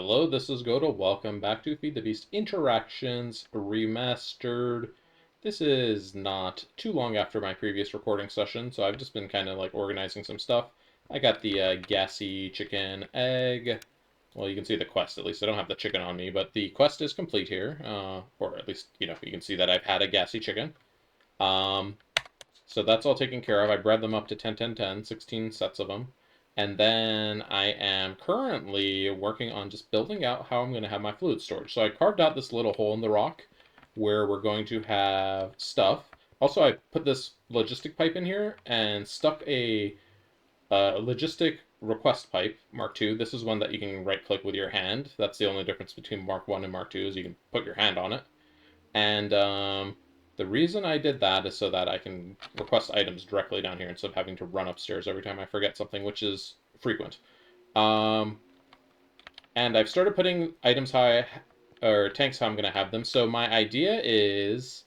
Hello, this is Goda. Welcome back to Feed the Beast Interactions Remastered. This is not too long after my previous recording session, so I've just been kind of like organizing some stuff. I got the gassy chicken egg. Well, you can see the quest at least. I don't have the chicken on me, but the quest is complete here. Or at least, you can see that I've had a gassy chicken. Um, so that's all taken care of. I bred them up to 10, 10, 10, 16 sets of them. And then I am currently working on just building out how I'm going to have my fluid storage. So I carved out this little hole in the rock where we're going to have stuff. Also, I put this logistic pipe in here and stuck a logistic request pipe, Mark II. This is one that you can right-click with your hand. That's the only difference between Mark I and Mark II is you can put your hand on it. And the reason I did that is so that I can request items directly down here instead of having to run upstairs every time I forget something, which is frequent. And I've started putting items or tanks how I'm going to have them. So my idea is,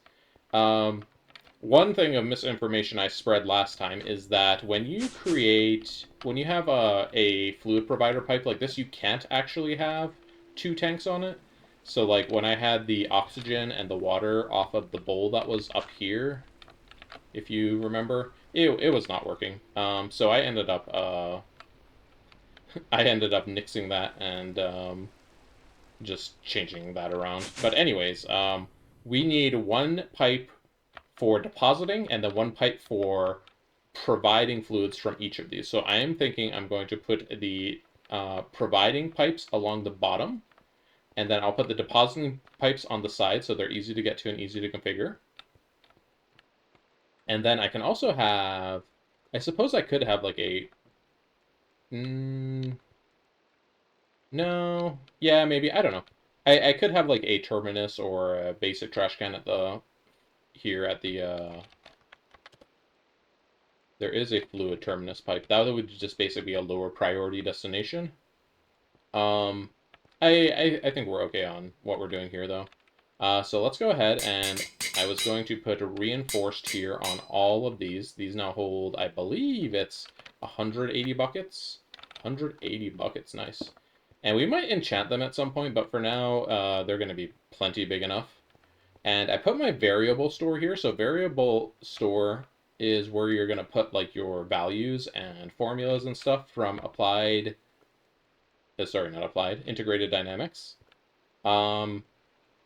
one thing of misinformation I spread last time is that when you have a fluid provider pipe like this, you can't actually have two tanks on it. So like when I had the oxygen and the water off of the bowl that was up here, if you remember, it was not working. So I ended up nixing that and just changing that around. But anyways, we need one pipe for depositing and then one pipe for providing fluids from each of these. So I am thinking I'm going to put the providing pipes along the bottom, and then I'll put the depositing pipes on the side so they're easy to get to and easy to configure. And then I can also have, I suppose I could have like a, no, yeah, maybe, I don't know. I could have like a terminus or a basic trash can at the, here at the, there is a fluid terminus pipe. That would just basically be a lower priority destination. I think we're okay on what we're doing here, though. So let's go ahead, and I was going to put a reinforced here on all of these. These now hold, I believe it's 180 buckets. 180 buckets, nice. And we might enchant them at some point, but for now, they're going to be plenty big enough. And I put my variable store here. So variable store is where you're going to put like your values and formulas and stuff from applied, sorry, not applied, integrated dynamics.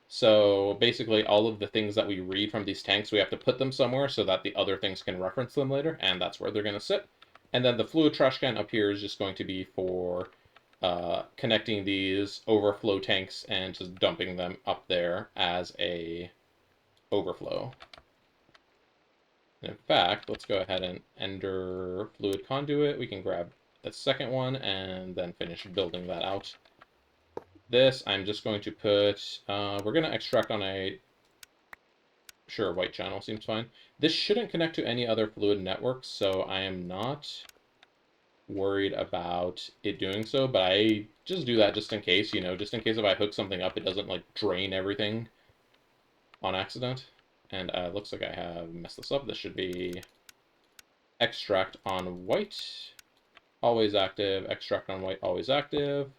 So basically all of the things that we read from these tanks, we have to put them somewhere so that the other things can reference them later, and that's where they're going to sit. And then the fluid trash can up here is just going to be for connecting these overflow tanks and just dumping them up there as a overflow. In fact, let's go ahead and enter fluid conduit. We can grab the second one and then finish building that out. This, I'm just going to put, we're going to extract on a, sure, white channel seems fine. This shouldn't connect to any other fluid networks, so I am not worried about it doing so, but I just do that just in case, just in case if I hook something up, it doesn't like drain everything on accident. And looks like I have messed this up. This should be extract on white, always active, extract on white, always active.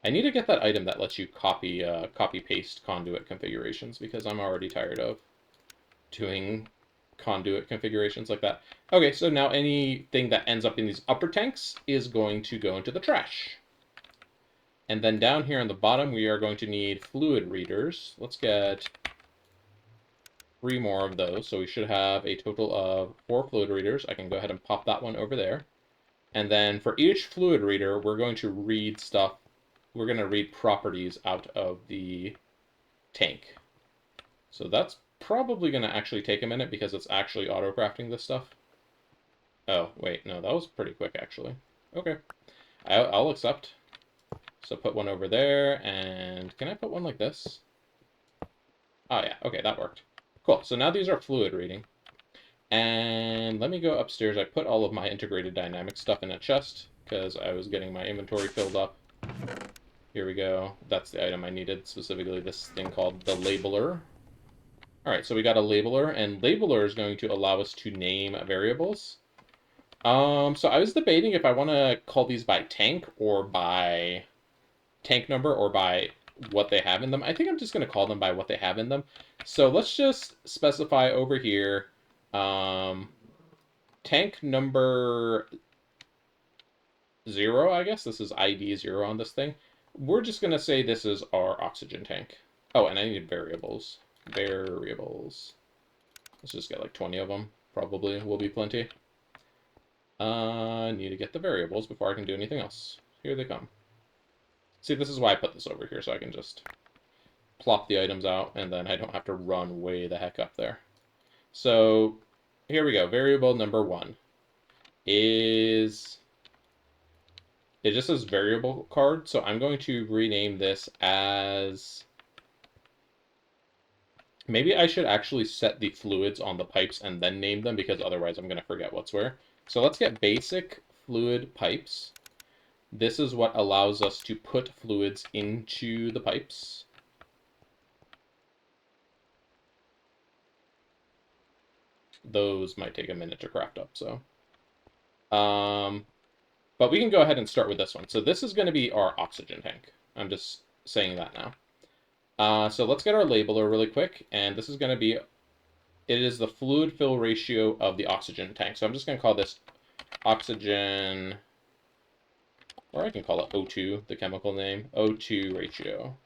I need to get that item that lets you copy paste conduit configurations because I'm already tired of doing conduit configurations like that. Okay, so now anything that ends up in these upper tanks is going to go into the trash. And then down here on the bottom, we are going to need fluid readers. Let's get 3 more of those. So we should have a total of 4 fluid readers. I can go ahead and pop that one over there. And then for each fluid reader, we're going to read stuff. We're going to read properties out of the tank. So that's probably going to actually take a minute because it's actually auto-crafting this stuff. Oh, wait, no, that was pretty quick, actually. Okay, I'll accept. So put one over there, and can I put one like this? Oh, yeah, okay, that worked. Cool, so now these are fluid reading. And let me go upstairs. I put all of my integrated dynamic stuff in a chest because I was getting my inventory filled up. Here we go. That's the item I needed, specifically this thing called the labeler. All right, so we got a labeler, and labeler is going to allow us to name variables. So I was debating if I want to call these by tank or by tank number or by what they have in them. I think I'm just going to call them by what they have in them. So let's just specify over here tank number 0, I guess. This is ID 0 on this thing. We're just going to say this is our oxygen tank. Oh, and I need variables. Variables. Let's just get like 20 of them. Probably will be plenty. I need to get the variables before I can do anything else. Here they come. See, this is why I put this over here, so I can just plop the items out, and then I don't have to run way the heck up there. So, here we go. Variable number 1 is... It just says variable card, so I'm going to rename this as... Maybe I should actually set the fluids on the pipes and then name them, because otherwise I'm going to forget what's where. So let's get basic fluid pipes. This is what allows us to put fluids into the pipes. Those might take a minute to craft up, so. But we can go ahead and start with this one. So this is going to be our oxygen tank. I'm just saying that now. So let's get our labeler really quick, and this is going to be, it is the fluid fill ratio of the oxygen tank. So I'm just going to call this oxygen, or I can call it O2, the chemical name, O2 ratio.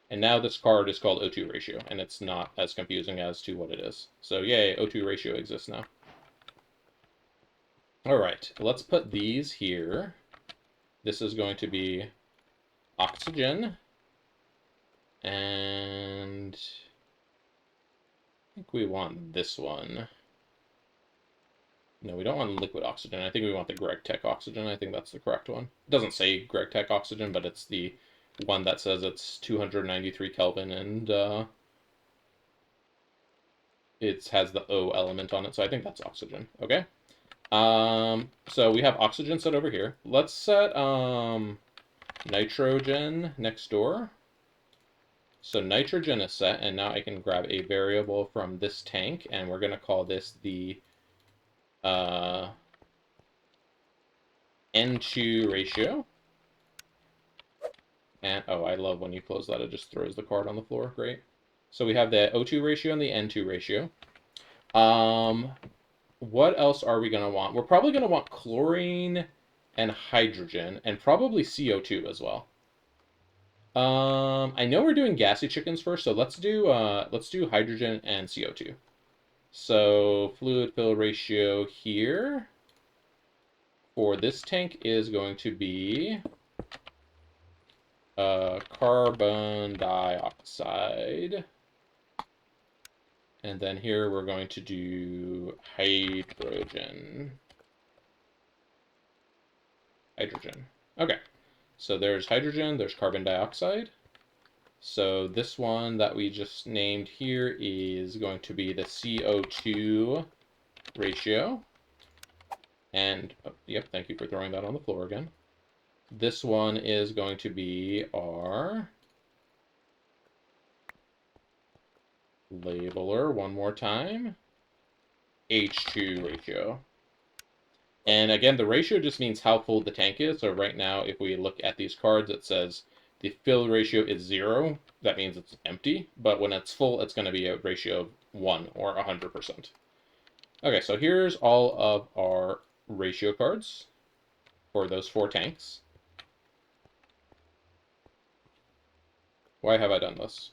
And now this card is called O2 ratio, and it's not as confusing as to what it is. So yay, O2 ratio exists now. All right, let's put these here. This is going to be oxygen. And I think we want this one. No, we don't want liquid oxygen. I think we want the Greg Tech oxygen. I think that's the correct one. It doesn't say Greg Tech oxygen, but it's the one that says it's 293 Kelvin and it has the O element on it. So I think that's oxygen. Okay. So we have oxygen set over here. Let's set nitrogen next door. So nitrogen is set, and now I can grab a variable from this tank, and we're going to call this the N2 ratio. And, oh, I love when you close that, it just throws the card on the floor. Great. So we have the O2 ratio and the N2 ratio. What else are we going to want? We're probably going to want chlorine and hydrogen, and probably CO2 as well. I know we're doing gassy chickens first, so let's do hydrogen and CO2. So fluid fill ratio here for this tank is going to be carbon dioxide. And then here we're going to do hydrogen. Okay. So there's hydrogen, there's carbon dioxide. So this one that we just named here is going to be the CO2 ratio. And, oh, yep, thank you for throwing that on the floor again. This one is going to be our labeler, one more time, H2 ratio. And again, the ratio just means how full the tank is. So right now, if we look at these cards, it says the fill ratio is 0. That means it's empty. But when it's full, it's going to be a ratio of 1 or 100%. Okay, so here's all of our ratio cards for those 4 tanks. Why have I done this?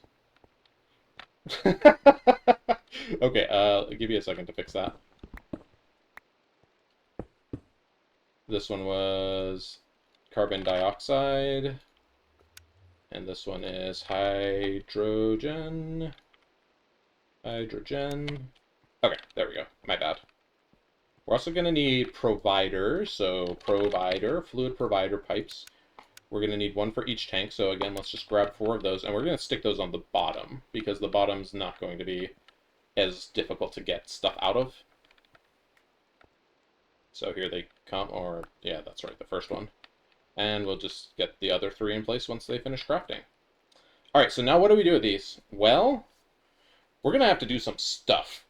Okay, I'll give you a second to fix that. This one was carbon dioxide, and this one is hydrogen. Okay, there we go. My bad. We're also going to need providers, so fluid provider pipes. We're going to need one for each tank, so again, let's just grab 4 of those, and we're going to stick those on the bottom, because the bottom's not going to be as difficult to get stuff out of. So here they come, or yeah, that's right, the first one. And we'll just get the other 3 in place once they finish crafting. All right, so now what do we do with these? Well, we're going to have to do some stuff.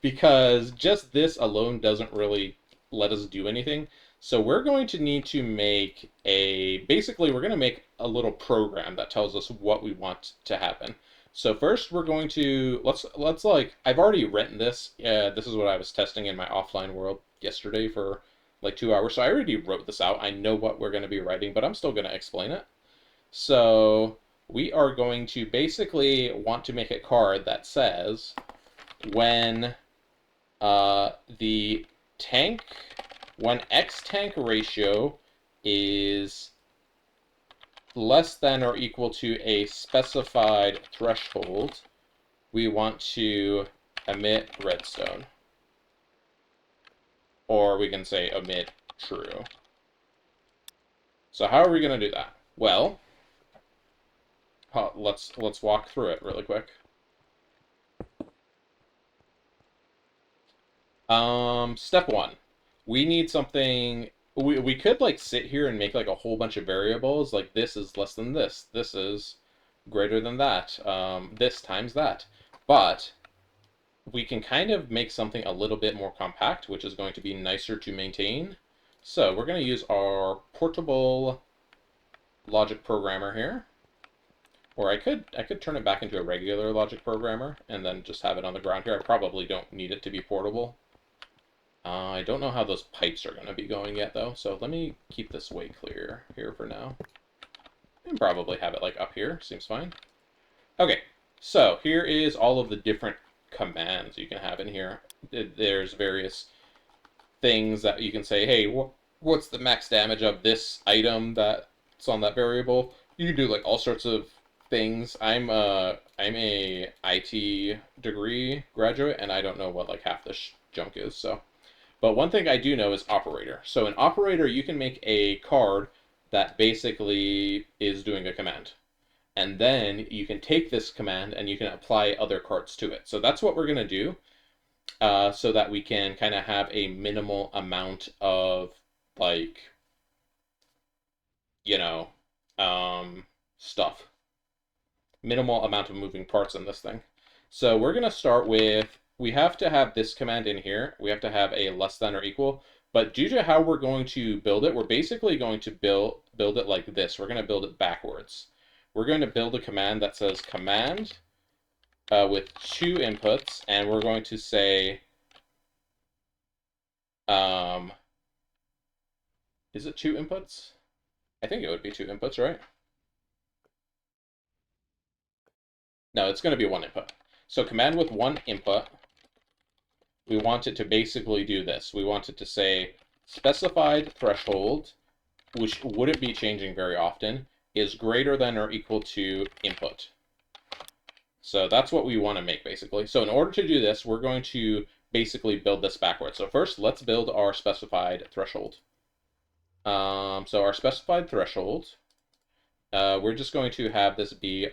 Because just this alone doesn't really let us do anything. So we're going to need to make basically we're going to make a little program that tells us what we want to happen. So first we're going to, let's like, I've already written this. This is what I was testing in my offline world yesterday for like 2 hours. So I already wrote this out. I know what we're going to be writing, but I'm still going to explain it. So we are going to basically want to make a card that says when the tank, when X tank ratio is less than or equal to a specified threshold, we want to omit redstone. Or we can say omit true. So how are we going to do that? Well, let's walk through it really quick. Step one, we need something. We could like sit here and make like a whole bunch of variables, like this is less than this is greater than that, this times that. But we can kind of make something a little bit more compact, which is going to be nicer to maintain. So we're going to use our portable logic programmer here. Or I could turn it back into a regular logic programmer and then just have it on the ground here. I probably don't need it to be portable. I don't know how those pipes are going to be going yet, though, so let me keep this way clear here for now. And probably have it, like, up here. Seems fine. Okay, so here is all of the different commands you can have in here. There's various things that you can say, hey, what's the max damage of this item that's on that variable? You can do, like, all sorts of things. I'm a IT degree graduate, and I don't know what, like, half this junk is, so... But one thing I do know is operator. So in operator, you can make a card that basically is doing a command. And then you can take this command and you can apply other cards to it. So that's what we're going to do so that we can kind of have a minimal amount of, like, you know, stuff. Minimal amount of moving parts in this thing. So we're going to start with, we have to have this command in here. We have to have a less than or equal. But due to how we're going to build it, we're basically going to build it like this. We're going to build it backwards. We're going to build a command that says command with 2 inputs, and we're going to say, is it 2 inputs? I think it would be 2 inputs, right? No, it's going to be 1 input. So command with 1 input, we want it to basically do this. We want it to say specified threshold, which wouldn't be changing very often, is greater than or equal to input. So that's what we want to make, basically. So in order to do this, we're going to basically build this backwards. So first, let's build our specified threshold. So our specified threshold, we're just going to have this be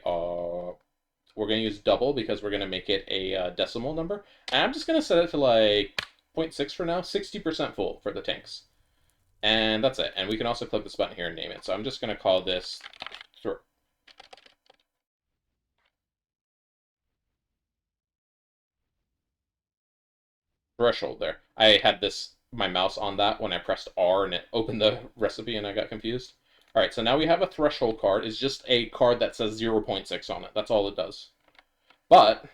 we're going to use double because we're going to make it a decimal number. And I'm just going to set it to like 0.6 for now, 60% full for the tanks. And that's it. And we can also click this button here and name it. So I'm just going to call this threshold there. I had my mouse on that when I pressed R and it opened the recipe and I got confused. All right, so now we have a threshold card. It's just a card that says 0.6 on it. That's all it does. But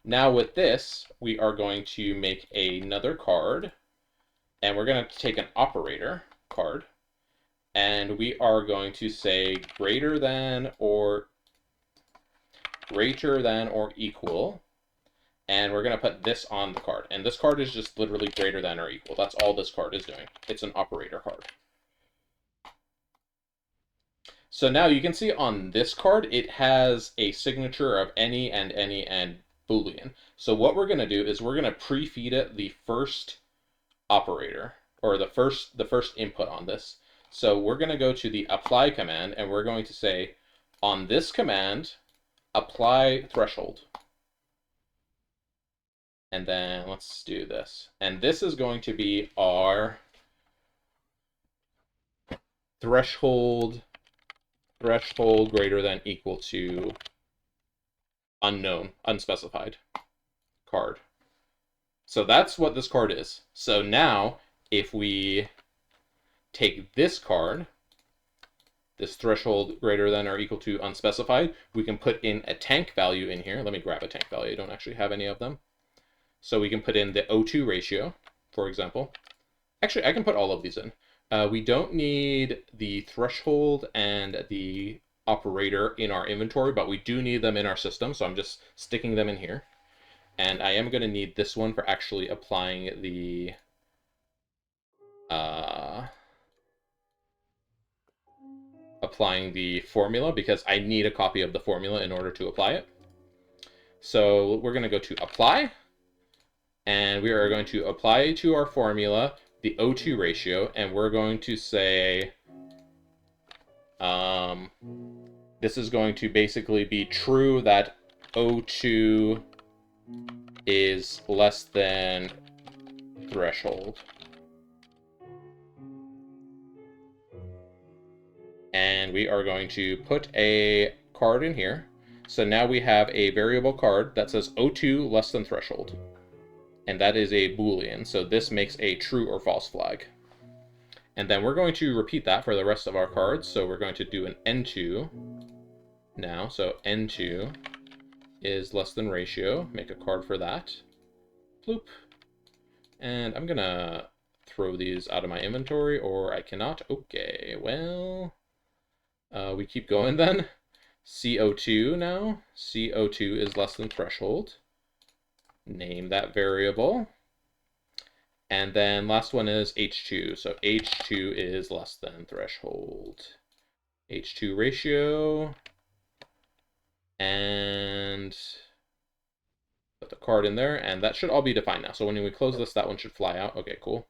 now with this, we are going to make another card, and we're going to take an operator card, and we are going to say greater than or equal, and we're going to put this on the card. And this card is just literally greater than or equal. That's all this card is doing. It's an operator card. So now you can see on this card, it has a signature of any and Boolean. So what we're going to do is we're going to pre-feed it the first operator, or the first input on this. So we're going to go to the apply command, and we're going to say, on this command, apply threshold. And then let's do this. And this is going to be our threshold greater than equal to unknown, unspecified card. So that's what this card is. So now, if we take this card, this threshold greater than or equal to unspecified, we can put in a tank value in here. Let me grab a tank value. I don't actually have any of them. So we can put in the O2 ratio, for example. Actually, I can put all of these in. We don't need the threshold and the operator in our inventory, but we do need them in our system, so I'm just sticking them in here. And I am going to need this one for actually applying the formula, because I need a copy of the formula in order to apply it. So we're going to go to apply, and we are going to apply to our formula the O2 ratio, and we're going to say this is going to basically be true that O2 is less than threshold. And we are going to put a card in here. So now we have a variable card that says O2 less than threshold. And that is a Boolean, so this makes a true or false flag. And then we're going to repeat that for the rest of our cards. So we're going to do an N2 now. So N2 is less than ratio. Make a card for that. Bloop. And I'm going to throw these out of my inventory, or I cannot. Okay, well, we keep going then. CO2 now. CO2 is less than threshold. Name that variable. And then last one is H2. So H2 is less than threshold. H2 ratio. And put the card in there. And that should all be defined now. So when we close this, that one should fly out. Okay, cool.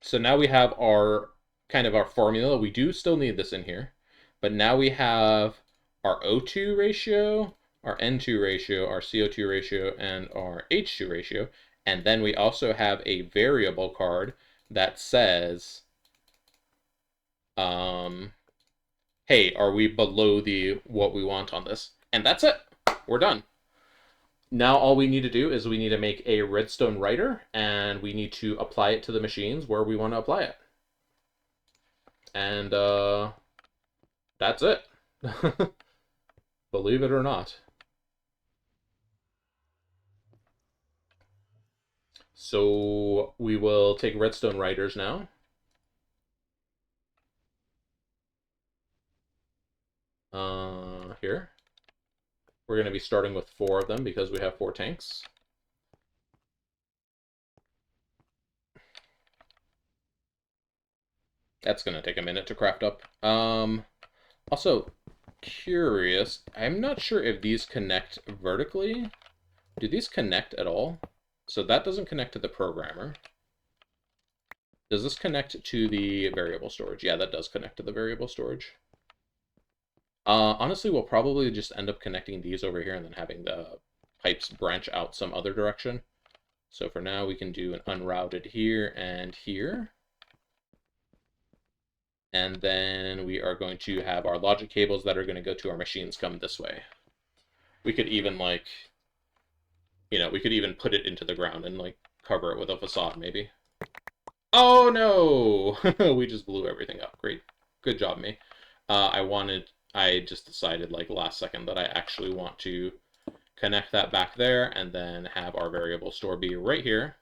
So now we have our kind of our formula. We do still need this in here. But now we have our O2 ratio, our N2 ratio, our CO2 ratio, and our H2 ratio. And then we also have a variable card that says, hey, are we below what we want on this? And that's it. We're done. Now all we need to do is we need to make a redstone writer, and we need to apply it to the machines where we want to apply it. And that's it. Believe it or not. So we will take redstone writers now. Here. We're going to be starting with 4 of them because we have 4 tanks. That's going to take a minute to craft up. Also, curious, I'm not sure if these connect vertically. Do these connect at all? So that doesn't connect to the programmer. Does this connect to the variable storage? Yeah, that does connect to the variable storage. Honestly, we'll probably just end up connecting these over here and then having the pipes branch out some other direction. So for now, we can do an unrouted here and here. And then we are going to have our logic cables that are going to go to our machines come this way. We could even, like, we could even put it into the ground and, like, cover it with a facade, maybe. Oh, no! We just blew everything up. Great. Good job, me. I just decided, like, last second that I actually want to connect that back there and then have our variable store be right here.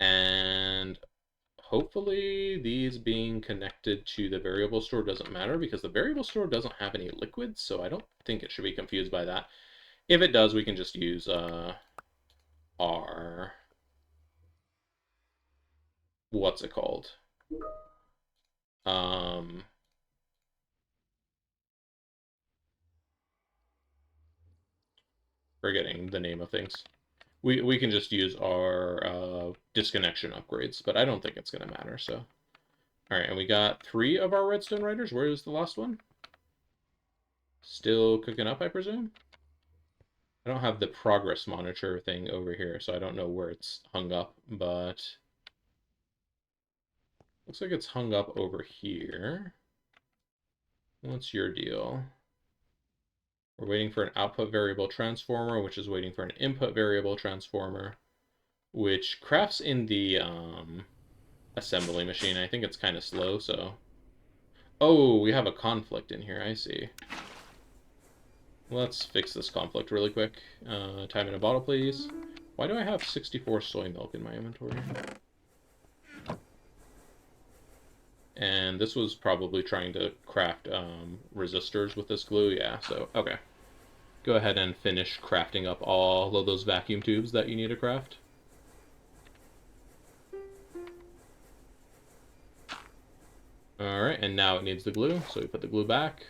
And hopefully these being connected to the variable store doesn't matter, because the variable store doesn't have any liquids, so I don't think it should be confused by that. If it does, we can just use our... what's it called? Forgetting the name of things. We can just use our disconnection upgrades, but I don't think it's going to matter, so... Alright, and we got 3 of our redstone writers. Where is the last one? Still cooking up, I presume? I don't have the progress monitor thing over here, so I don't know where it's hung up, but... looks like it's hung up over here. What's your deal? We're waiting for an output variable transformer, which is waiting for an input variable transformer, which crafts in the assembly machine. I think it's kind of slow, so... Oh, we have a conflict in here, I see. Let's fix this conflict really quick. Time in a bottle, please. Why do I have 64 soy milk in my inventory? And this was probably trying to craft resistors with this glue, yeah, so, okay. Go ahead and finish crafting up all of those vacuum tubes that you need to craft. Alright, and now it needs the glue, so we put the glue back.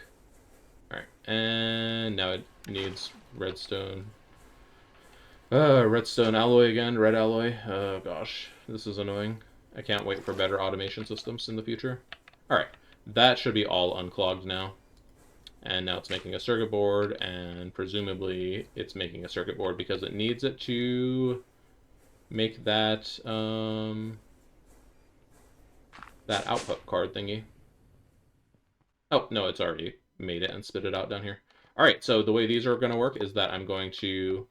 Alright, and now it needs redstone. Redstone alloy again, red alloy. Oh gosh, this is annoying. I can't wait for better automation systems in the future. Alright, that should be all unclogged now. And now it's making a circuit board, and presumably it's making a circuit board because it needs it to make that, that output card thingy. Oh, no, it's already made it and spit it out down here. Alright, so the way these are going to work is that I'm going to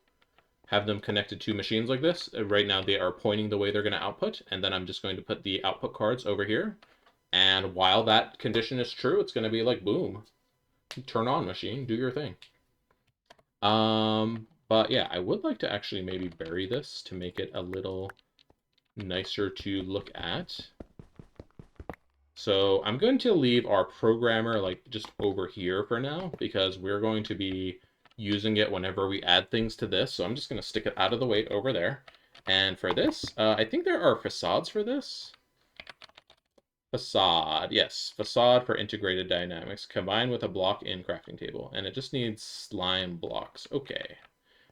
have them connected to machines like this. Right now they are pointing the way they're going to output, and then I'm just going to put the output cards over here. And while that condition is true, it's going to be like, boom, turn on machine, do your thing. But yeah, I would like to actually maybe bury this to make it a little nicer to look at. So I'm going to leave our programmer like just over here for now, because we're going to be using it whenever we add things to this. So I'm just going to stick it out of the way over there. And for this, I think there are facades for this. Facade, yes. Facade for integrated dynamics, combined with a block in crafting table. And it just needs slime blocks. Okay.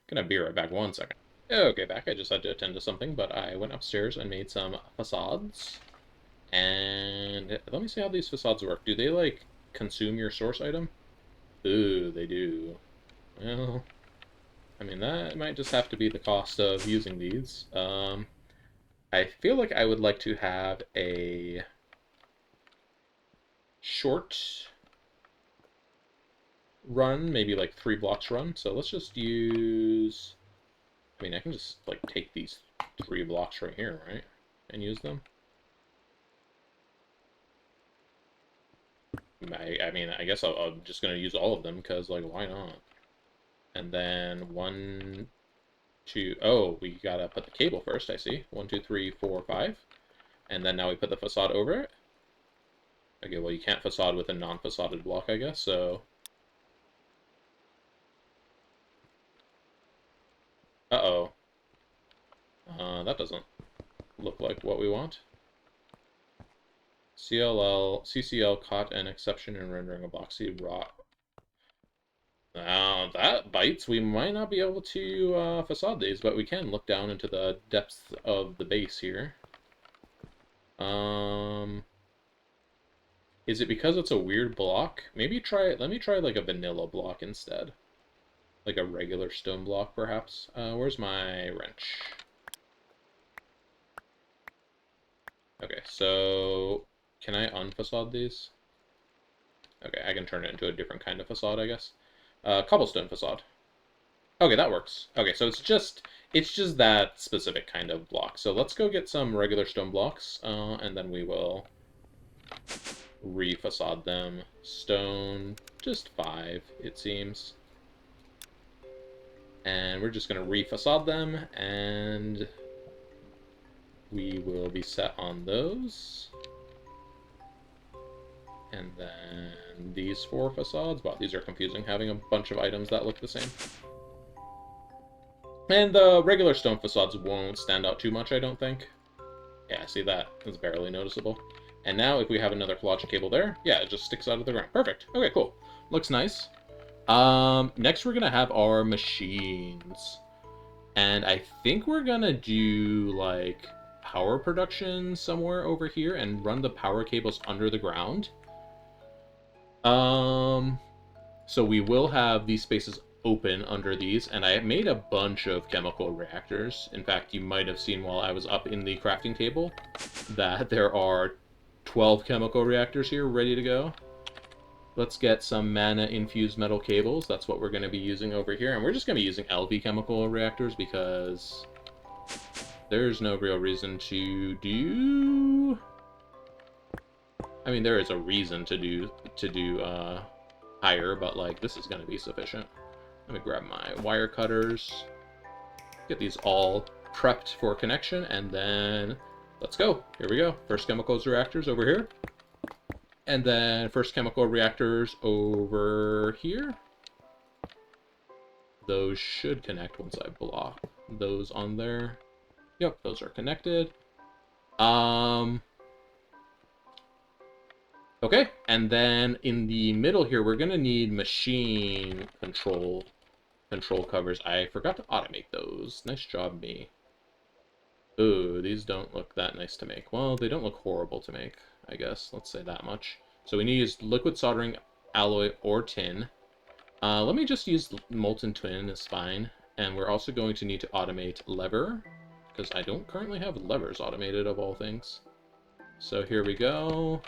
Gonna be right back 1 second. Okay, back. I just had to attend to something, but I went upstairs and made some facades. And let me see how these facades work. Do they, like, consume your source item? Ooh, they do. Well, I mean, that might just have to be the cost of using these. I feel like I would like to have a short run, maybe like 3 blocks run. So let's just use... I mean, I can just, like, take these 3 blocks right here, right? And use them. I mean, I guess I'm just going to use all of them, because, like, why not? And then 1, 2... Oh, we gotta put the cable first, I see. 1, 2, 3, 4, 5. And then now we put the facade over it. Okay, well, you can't facade with a non-facaded block, I guess, so... Uh-oh. That doesn't look like what we want. CCL caught an exception in rendering a block seed raw. Now, that bites. We might not be able to facade these, but we can look down into the depths of the base here. Is it because it's a weird block? Maybe let me try like a vanilla block instead. Like a regular stone block, perhaps. Where's my wrench? Okay, so can I unfacade these? Okay, I can turn it into a different kind of facade, I guess. Cobblestone facade. Okay, that works. Okay, so it's just that specific kind of block. So let's go get some regular stone blocks, and then we will re-facade them. Stone, just 5, it seems. And we're just going to re-facade them, and we will be set on those. And then these 4 facades. Wow, these are confusing, having a bunch of items that look the same. And the regular stone facades won't stand out too much, I don't think. Yeah, see that? It's barely noticeable. And now if we have another logic cable there, yeah, it just sticks out of the ground. Perfect. Okay, cool. Looks nice. Next we're gonna have our machines. And I think we're gonna do, like, power production somewhere over here and run the power cables under the ground. So we will have these spaces open under these, and I made a bunch of chemical reactors. In fact, you might have seen while I was up in the crafting table that there are 12 chemical reactors here ready to go. Let's get some mana-infused metal cables. That's what we're going to be using over here. And we're just going to be using LV chemical reactors because there's no real reason to do... I mean, there is a reason to do higher, but like this is going to be sufficient. Let me grab my wire cutters, get these all prepped for connection, and then let's go. Here we go. First chemicals reactors over here, and then first chemical reactors over here. Those should connect once I block those on there. Yep, those are connected. Okay, and then in the middle here, we're gonna need machine control covers. I forgot to automate those. Nice job, me. Ooh, these don't look that nice to make. Well, they don't look horrible to make, I guess. Let's say that much. So we need to use liquid soldering alloy or tin. Let me just use molten twin, is fine. And we're also going to need to automate lever, because I don't currently have levers automated of all things. So here we go.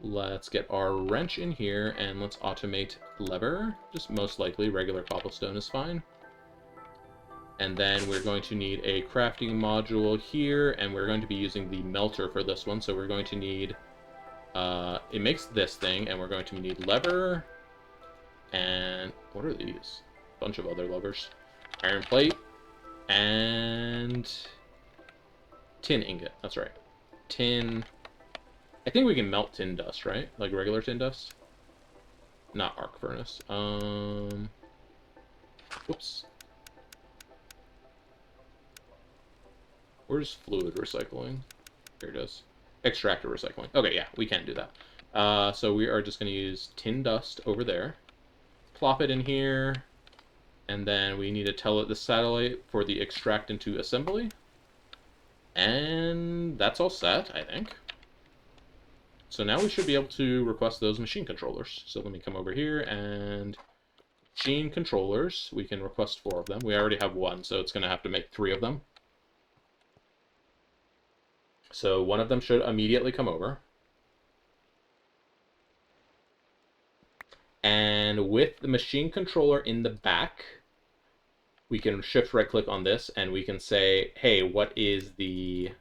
Let's get our wrench in here, and let's automate lever. Just most likely regular cobblestone is fine. And then we're going to need a crafting module here, and we're going to be using the melter for this one. So we're going to need, it makes this thing, and we're going to need lever, and what are these? A bunch of other levers. Iron plate, and tin ingot, that's right. Tin, I think we can melt tin dust, right? Like regular tin dust? Not arc furnace. Whoops. Where's fluid recycling? Here it is. Extractor recycling. Okay, yeah, we can do that. So we are just going to use tin dust over there. Plop it in here. And then we need to tell it the satellite for the extract into assembly. And that's all set, I think. So now we should be able to request those machine controllers. So let me come over here and machine controllers. We can request 4 of them. We already have 1, so it's going to have to make 3 of them. So one of them should immediately come over. And with the machine controller in the back, we can shift right click on this and we can say, hey, what is the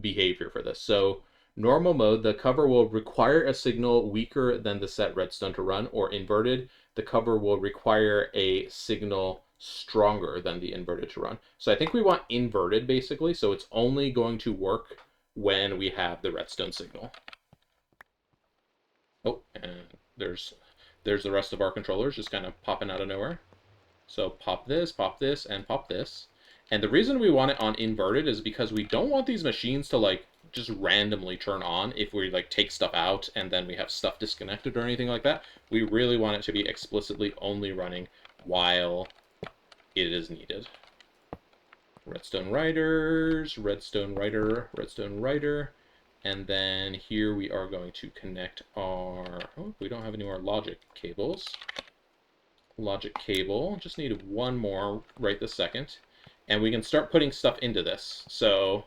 behavior for this? So normal mode, the cover will require a signal weaker than the set redstone to run, or inverted, the cover will require a signal stronger than the inverted to run. So I think we want inverted basically, so it's only going to work when we have the redstone signal. Oh, and there's the rest of our controllers just kind of popping out of nowhere. So pop this, and pop this. And the reason we want it on inverted is because we don't want these machines to like just randomly turn on if we like take stuff out and then we have stuff disconnected or anything like that. We really want it to be explicitly only running while it is needed. Redstone writers, redstone writer, redstone writer. And then here we are going to connect our, oh, we don't have any more logic cables. Logic cable, just need 1 more right this second. And we can start putting stuff into this. So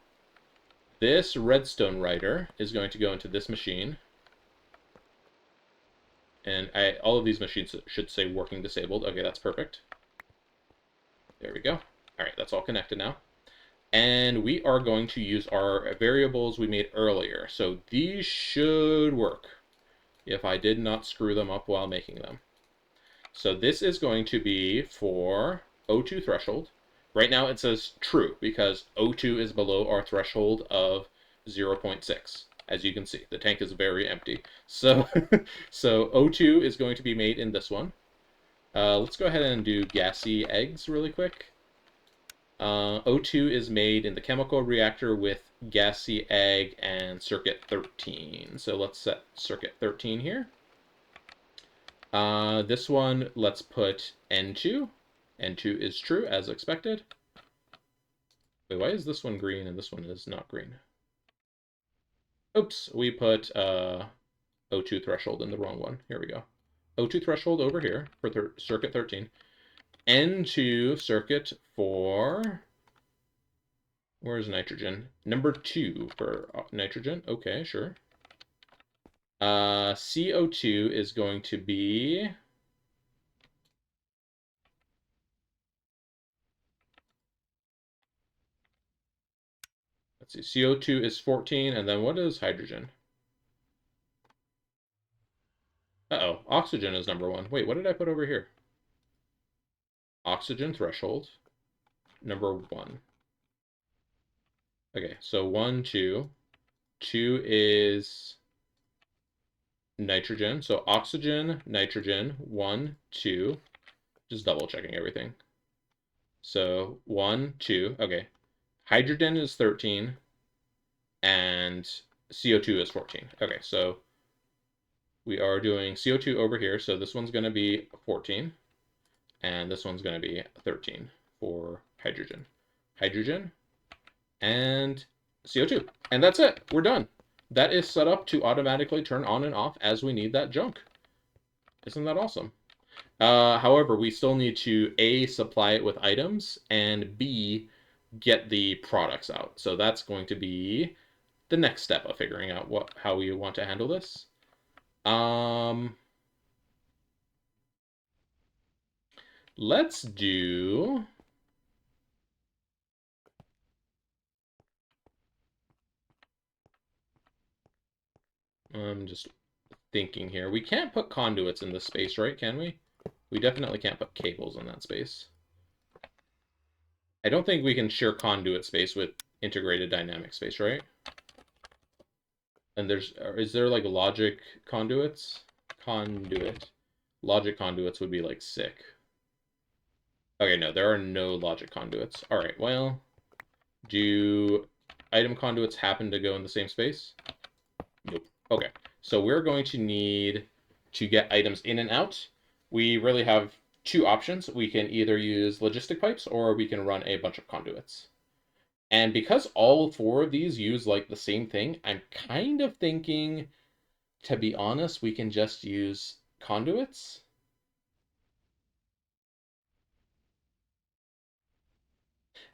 this redstone writer is going to go into this machine. And all of these machines should say working disabled. Okay, that's perfect. There we go. All right, that's all connected now. And we are going to use our variables we made earlier. So these should work if I did not screw them up while making them. So this is going to be for O2 threshold. Right now it says true because O2 is below our threshold of 0.6. As you can see, the tank is very empty. So, so O2 is going to be made in this one. Let's go ahead and do gassy eggs really quick. O2 is made in the chemical reactor with gassy egg and circuit 13. So let's set circuit 13 here. This one, let's put N2. N2 is true, as expected. Wait, why is this one green and this one is not green? Oops, we put O2 threshold in the wrong one. Here we go. O2 threshold over here for circuit 13. N2 circuit for, where's nitrogen? Number 2 for nitrogen. Okay, sure. CO2 is going to be let's see, CO2 is 14, and then what is hydrogen? Uh-oh, oxygen is number 1. Wait, what did I put over here? Oxygen threshold, number 1. Okay, so 1, 2. 2 is nitrogen. So oxygen, nitrogen, 1, 2. Just double checking everything. So 1, 2. Okay. Hydrogen is 13 and CO2 is 14. Okay, so we are doing CO2 over here. So this one's going to be 14 and this one's going to be 13 for hydrogen. Hydrogen and CO2. And that's it. We're done. That is set up to automatically turn on and off as we need that junk. Isn't that awesome? However, we still need to A, supply it with items, and B, get the products out. So that's going to be the next step of figuring out how we want to handle this. Let's do... I'm just thinking here. We can't put conduits in this space, right? Can we? We definitely can't put cables in that space. I don't think we can share conduit space with integrated dynamic space, right? And is there like logic conduits? Conduit. Logic conduits would be like sick. Okay, no, there are no logic conduits. All right, well, do item conduits happen to go in the same space? Nope. Okay, so we're going to need to get items in and out. We really have two options. We can either use logistic pipes or we can run a bunch of conduits. And because all 4 of these use like the same thing, I'm kind of thinking, to be honest, we can just use conduits.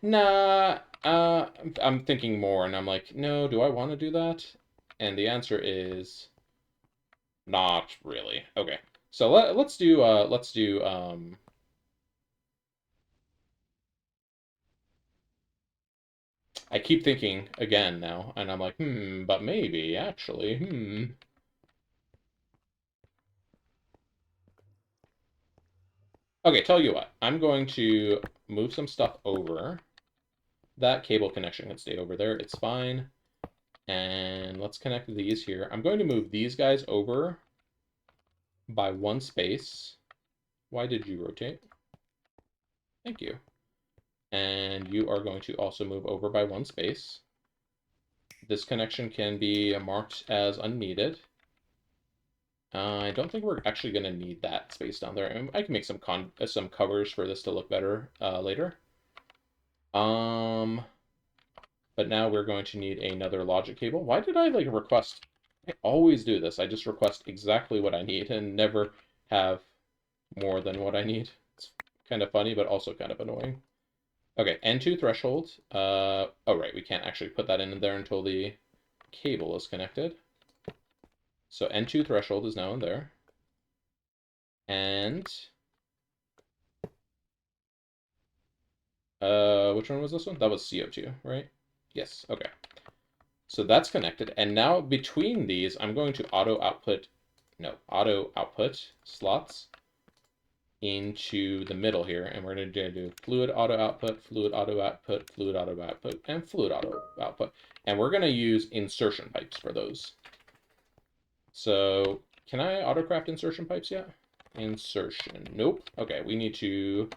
Nah, I'm thinking more, and I'm like, no, do I want to do that? And the answer is not really. Okay, so let's do I keep thinking again now, and I'm like, but maybe actually. Okay, tell you what, I'm going to move some stuff over. That cable connection can stay over there. It's fine. And let's connect these here. I'm going to move these guys over by 1 space. Why did you rotate? Thank you. And you are going to also move over by 1 space. This connection can be marked as unneeded. I don't think we're actually going to need that space down there. I can make some covers for this to look better later. But now we're going to need another logic cable. Why did I like request? I always do this. I just request exactly what I need and never have more than what I need. It's kind of funny, but also kind of annoying. Okay, N2 threshold. Oh, right, we can't actually put that in there until the cable is connected. So N2 threshold is now in there. And which one was this one? That was CO2, right? Yes, okay. So that's connected. And now between these, I'm going to auto output slots into the middle here. And we're going to do fluid auto output, fluid auto output, fluid auto output, and fluid auto output. And we're going to use insertion pipes for those. So can I autocraft insertion pipes yet? Insertion. Nope. Okay, we need to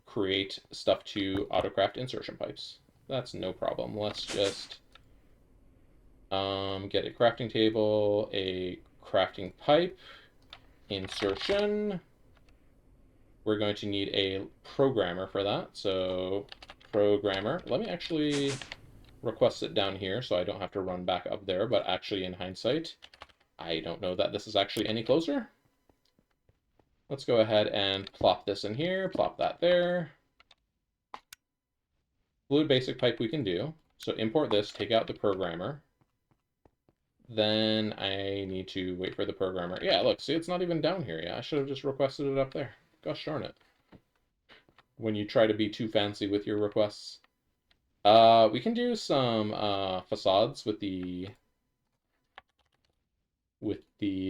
create stuff to autocraft insertion pipes. That's no problem. Let's just get a crafting table, a crafting pipe, insertion. We're going to need a programmer for that. So programmer, let me actually request it down here so I don't have to run back up there, but actually in hindsight, I don't know that this is actually any closer. Let's go ahead and plop this in here, plop that there. Fluid basic pipe we can do. So import this, take out the programmer. Then I need to wait for the programmer. Yeah, look, see, it's not even down here yet. I should have just requested it up there. Gosh darn it. When you try to be too fancy with your requests. We can do some facades with the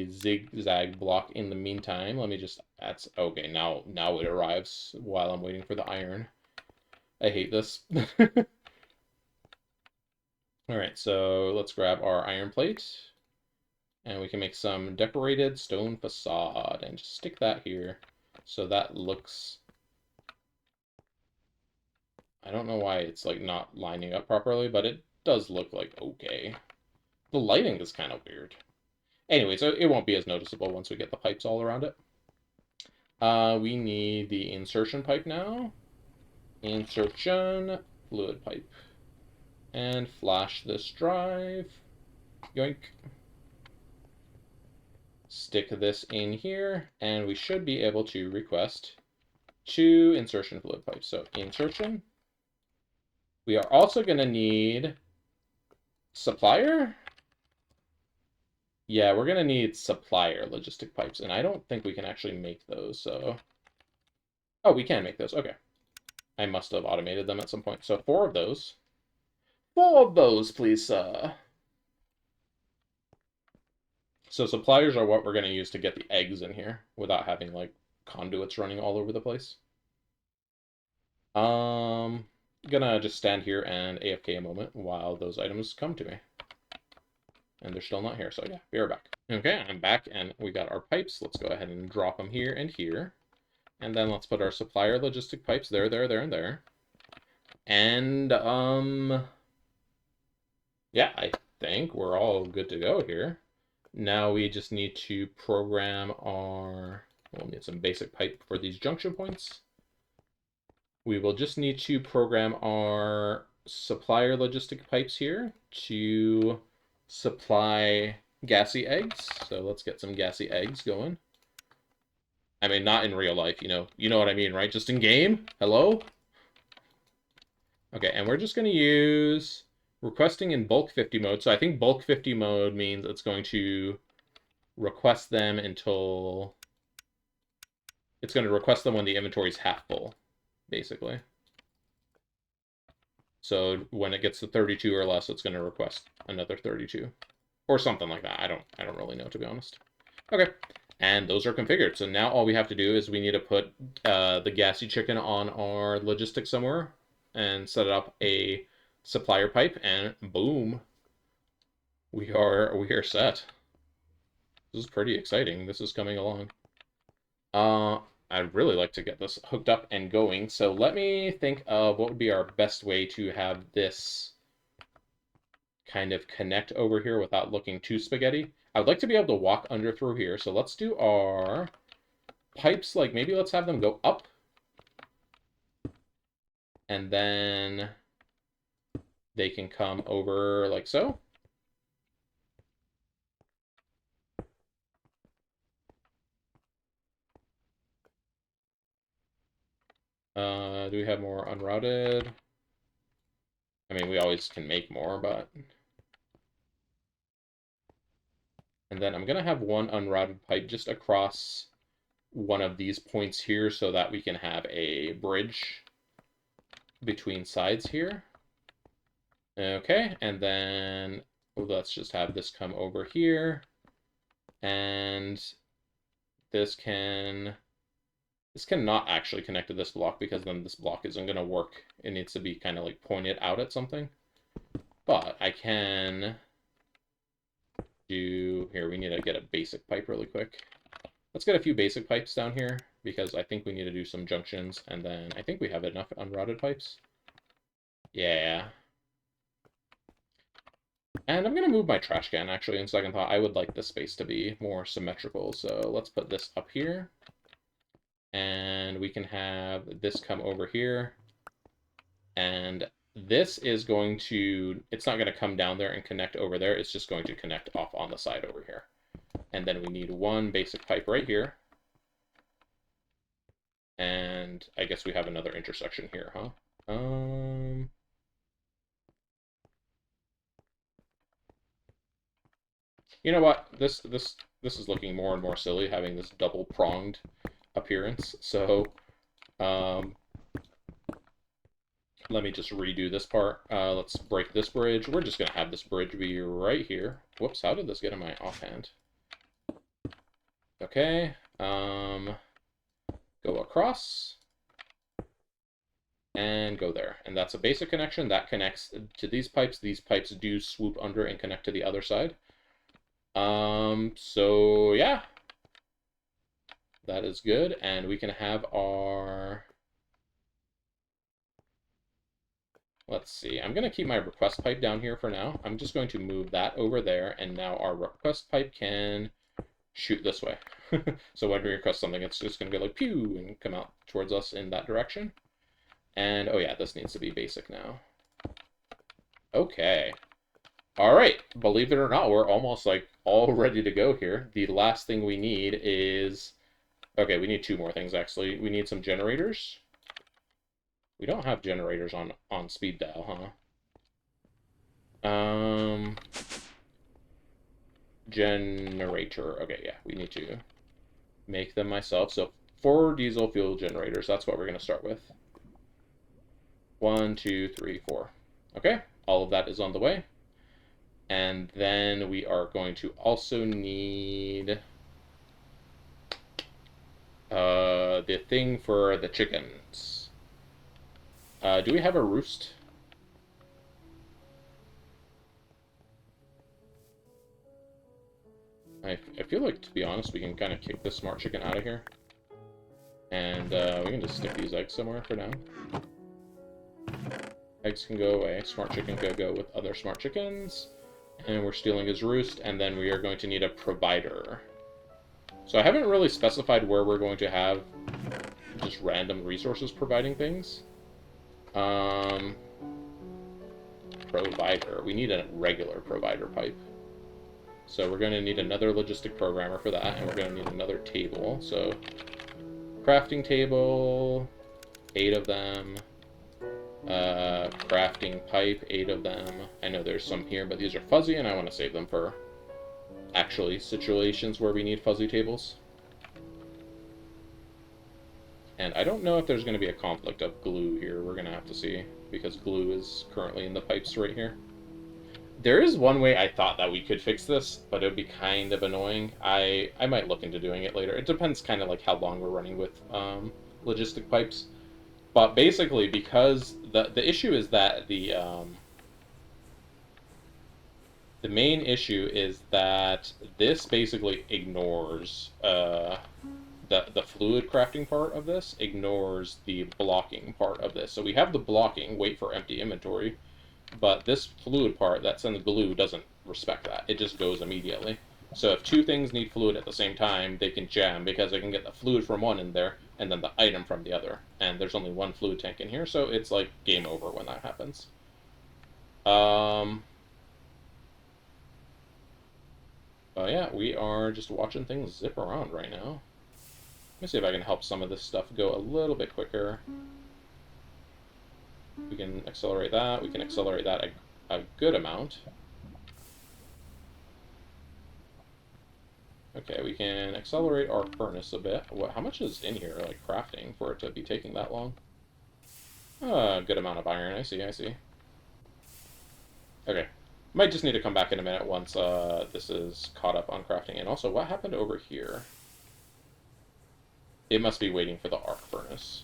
zigzag block in the meantime. Let me just, that's okay. Now it arrives while I'm waiting for the iron. I hate this. All right, so let's grab our iron plate, and we can make some decorated stone facade and just stick that here. So that looks, I don't know why it's like not lining up properly, but it does look like okay. The lighting is kind of weird. Anyway, so it won't be as noticeable once we get the pipes all around it. We need the insertion pipe now. Insertion, fluid pipe. And flash this drive. Yoink. Stick this in here, and we should be able to request 2 insertion fluid pipes. So insertion. We are also going to need supplier. Yeah, we're going to need supplier logistic pipes, and I don't think we can actually make those, so... Oh, we can make those. Okay. I must have automated them at some point. So 4 of those. 4 of those, please, sir. So suppliers are what we're going to use to get the eggs in here without having, like, conduits running all over the place. Gonna just stand here and AFK a moment while those items come to me. And they're still not here, so yeah, be right back. Okay, I'm back, and we got our pipes. Let's go ahead and drop them here and here. And then let's put our supplier logistic pipes there, there, there, and there. And, yeah, I think we're all good to go here. Now we just need to program our... We'll need some basic pipe for these junction points. We will just need to program our supplier logistic pipes here to supply gassy eggs. So let's get some gassy eggs going. I mean, not in real life, you know what I mean, right? Just in game. Hello? Okay, and we're just going to use requesting in bulk 50 mode. So I think bulk 50 mode means it's going to request them until... It's going to request them when the inventory is half full, basically. So when it gets to 32 or less, it's going to request another 32. Or something like that. I don't really know, to be honest. Okay. And those are configured. So now all we have to do is we need to put the gassy chicken on our logistics somewhere and set up a supplier pipe, and boom, we are set. This is pretty exciting. This is coming along. I'd really like to get this hooked up and going. So let me think of what would be our best way to have this kind of connect over here without looking too spaghetti. I would like to be able to walk under through here. So let's do our pipes, like maybe let's have them go up. And then they can come over like so. Do we have more unrouted? I mean, we always can make more, but... And then I'm going to have one unrouted pipe just across one of these points here so that we can have a bridge between sides here. Okay, and then let's just have this come over here. And this cannot actually connect to this block because then this block isn't going to work. It needs to be kind of like pointed out at something. But I can do... Here, we need to get a basic pipe really quick. Let's get a few basic pipes down here because I think we need to do some junctions, and then I think we have enough unrouted pipes. Yeah. And I'm going to move my trash can, actually, in second thought. I would like this space to be more symmetrical, so let's put this up here. And we can have this come over here. And this is going to... It's not going to come down there and connect over there. It's just going to connect off on the side over here. And then we need one basic pipe right here. And I guess we have another intersection here, huh? You know what? This is looking more and more silly, having this double-pronged appearance. So, Let me just redo this part. Let's break this bridge. We're just going to have this bridge be right here. Whoops, how did this get in my offhand? Okay. Go across. And go there. And that's a basic connection. That connects to these pipes. These pipes do swoop under and connect to the other side. So yeah. That is good. And we can have our... Let's see. I'm going to keep my request pipe down here for now. I'm just going to move that over there, and now our request pipe can shoot this way. So when we request something, it's just going to go like pew and come out towards us in that direction. And oh yeah, this needs to be basic now. Okay. All right. Believe it or not, we're almost like all ready to go here. The last thing we need is... Okay, we need two more things actually. We need some generators. We don't have generators on speed dial, huh? Generator. Okay, yeah, we need to make them myself. So 4 diesel fuel generators. That's what we're going to start with. 1, 2, 3, 4. Okay, all of that is on the way. And then we are going to also need the thing for the chickens. Do we have a roost? I feel like, to be honest, we can kind of kick this smart chicken out of here. And we can just stick these eggs somewhere for now. Eggs can go away. Smart chicken can go with other smart chickens. And we're stealing his roost, and then we are going to need a provider. So I haven't really specified where we're going to have just random resources providing things. Provider. We need a regular provider pipe. So we're going to need another logistic programmer for that, and we're going to need another table. So crafting table, 8 of them. Crafting pipe, 8 of them. I know there's some here, but these are fuzzy, and I want to save them for actually situations where we need fuzzy tables. And I don't know if there's going to be a conflict of glue here. We're going to have to see, because glue is currently in the pipes right here. There is one way I thought that we could fix this, but it would be kind of annoying. I might look into doing it later. It depends kind of like how long we're running with logistic pipes. But basically, because the issue is that the main issue is that this basically ignores the fluid crafting part of this, ignores the blocking part of this. So we have the blocking, wait for empty inventory, but this fluid part that's in the glue doesn't respect that. It just goes immediately. So if 2 things need fluid at the same time, they can jam because they can get the fluid from one in there and then the item from the other. And there's only 1 fluid tank in here, so it's like game over when that happens. But yeah, we are just watching things zip around right now. Let me see if I can help some of this stuff go a little bit quicker. We can accelerate that. We can accelerate that a good amount. Okay, we can accelerate our furnace a bit. How much is in here, like, crafting, for it to be taking that long? A good amount of iron, I see, I see. Okay. Might just need to come back in a minute once this is caught up on crafting. And also, what happened over here? It must be waiting for the arc furnace.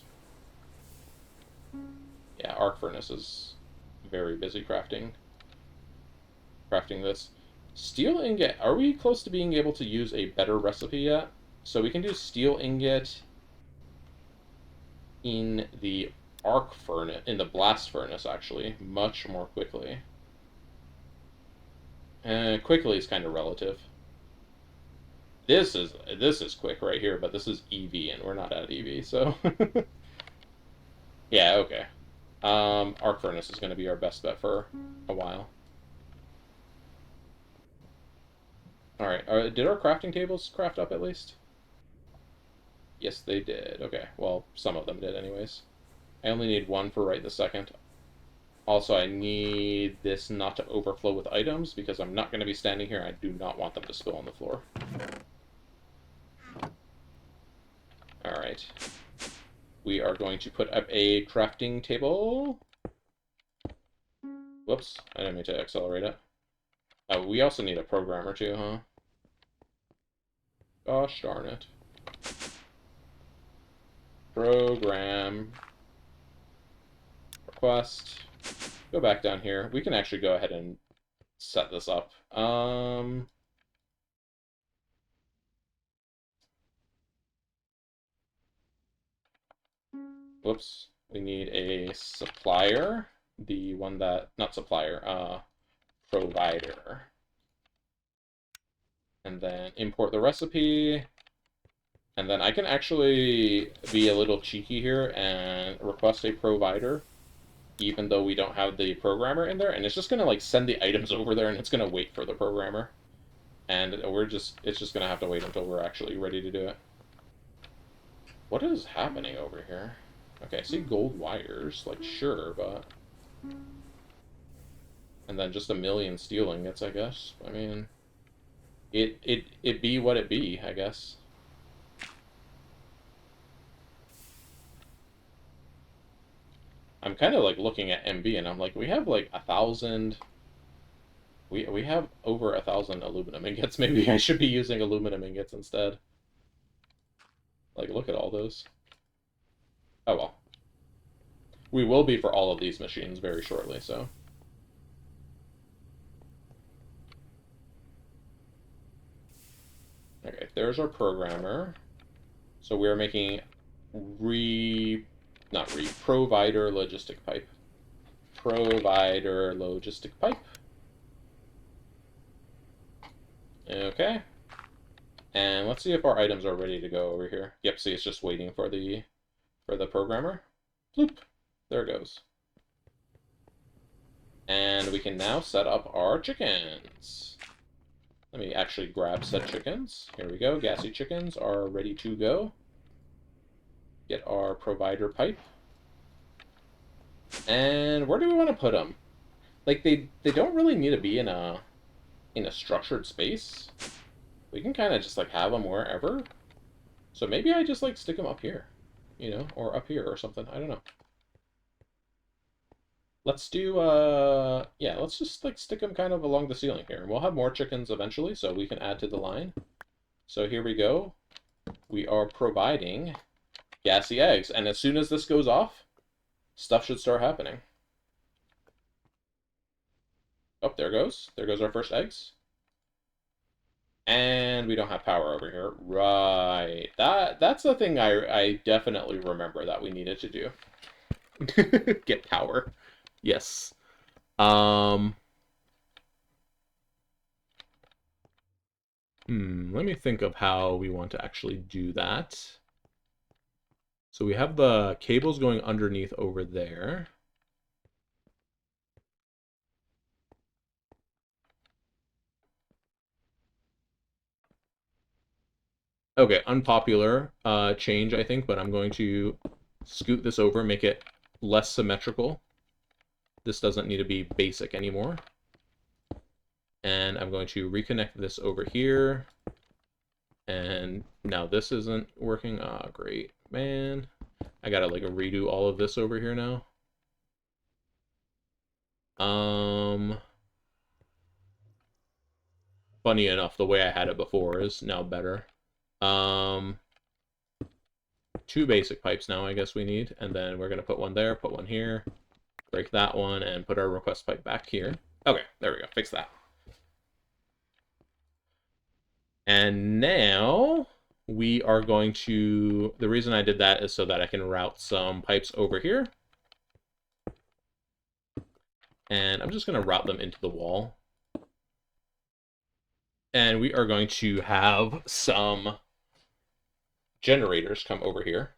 Yeah, arc furnace is very busy crafting this. Steel ingot. Are we close to being able to use a better recipe yet? So we can do steel ingot in the arc furnace, in the blast furnace, actually, much more quickly. Quickly is kind of relative. This is quick right here, but this is EV, and we're not at EV, so yeah, okay. Arc furnace is going to be our best bet for a while. Alright, did our crafting tables craft up at least? Yes, they did. Okay, well, some of them did anyways. I only need 1 for right this second. Also, I need this not to overflow with items, because I'm not going to be standing here. I do not want them to spill on the floor. Alright. We are going to put up a crafting table. Whoops, I didn't mean to accelerate it. Oh, we also need a programmer too, huh? Gosh darn it. Program. Request. Go back down here. We can actually go ahead and set this up. Whoops. We need a supplier. The one that, not supplier, provider. And then import the recipe. And then I can actually be a little cheeky here and request a provider, even though we don't have the programmer in there. And it's just going to like send the items over there and it's going to wait for the programmer. And it's just going to have to wait until we're actually ready to do it. What is happening over here? Okay, I see gold wires, like sure, but... And then just a million steel ingots, I guess. I mean, it be what it be, I guess. I'm kind of like looking at MB and I'm like, we have like 1,000. We have over 1,000 aluminum ingots. Maybe I should be using aluminum ingots instead. Like, look at all those. Oh well. We will be for all of these machines very shortly, so. Okay, there's our programmer. So we're making provider logistic pipe. Provider logistic pipe. Okay. And let's see if our items are ready to go over here. Yep, see, it's just waiting for the programmer. Bloop. There it goes. And we can now set up our chickens. Let me actually grab said chickens. Here we go. Gassy chickens are ready to go. Get our provider pipe. And where do we want to put them? Like, they don't really need to be in a structured space. We can kind of just, like, have them wherever. So maybe I just, like, stick them up here. You know, or up here or something. I don't know. Let's do, yeah, let's just, like, stick them kind of along the ceiling here. We'll have more chickens eventually, so we can add to the line. So here we go. We are providing gassy eggs. And as soon as this goes off, stuff should start happening. Oh, there goes. There goes our first eggs. And we don't have power over here. Right. That's the thing I definitely remember that we needed to do. Get power. Yes. Let me think of how we want to actually do that. So we have the cables going underneath over there. Okay, unpopular change, I think, but I'm going to scoot this over, make it less symmetrical. This doesn't need to be basic anymore. And I'm going to reconnect this over here. And now this isn't working. Ah, great, man. I gotta like redo all of this over here now. Funny enough, the way I had it before is now better. 2 basic pipes now, I guess we need. And then we're gonna put one there, put one here, break that one, and put our request pipe back here. Okay, there we go, fix that. And now we are going to, the reason I did that is so that I can route some pipes over here. And I'm just going to route them into the wall. And we are going to have some generators come over here.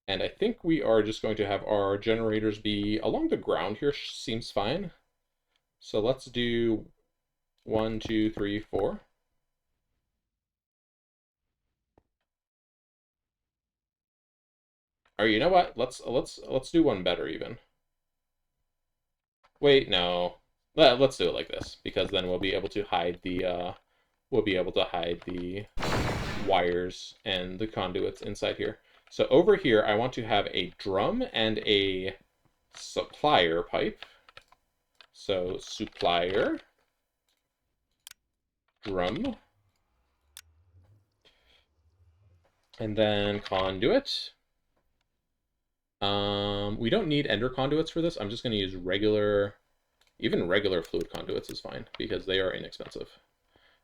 And I think we are just going to have our generators be along the ground here. Seems fine. So let's do 1, 2, 3, 4. Or you know what? Let's do one better even. Wait, no. Let's do it like this, because then we'll be able to hide the wires and the conduits inside here. So over here, I want to have a drum and a supplier pipe. So supplier drum. And then conduit. We don't need ender conduits for this. I'm just going to use regular, even regular fluid conduits is fine because they are inexpensive.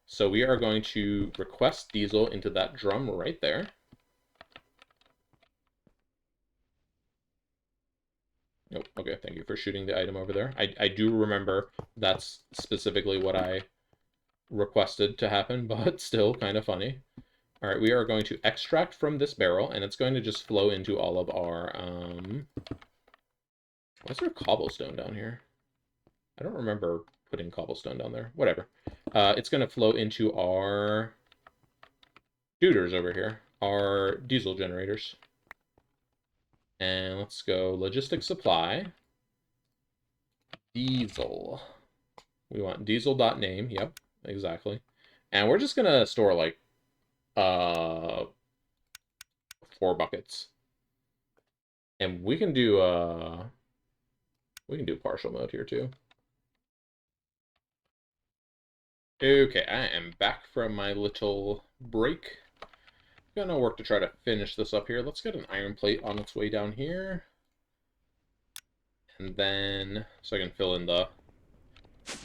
So we are going to request diesel into that drum right there. Nope. Okay, thank you for shooting the item over there. I do remember that's specifically what I requested to happen, but still kind of funny. All right, we are going to extract from this barrel, and it's going to just flow into all of our, why is there cobblestone down here? I don't remember putting cobblestone down there. Whatever. It's going to flow into our shooters over here, our diesel generators. And let's go logistic supply. Diesel. We want diesel.name. Yep, exactly. And we're just going to store like 4 buckets. And we can do partial mode here too. Okay, I am back from my little break. Gonna work to try to finish this up here. Let's get an iron plate on its way down here. And then, so I can fill in the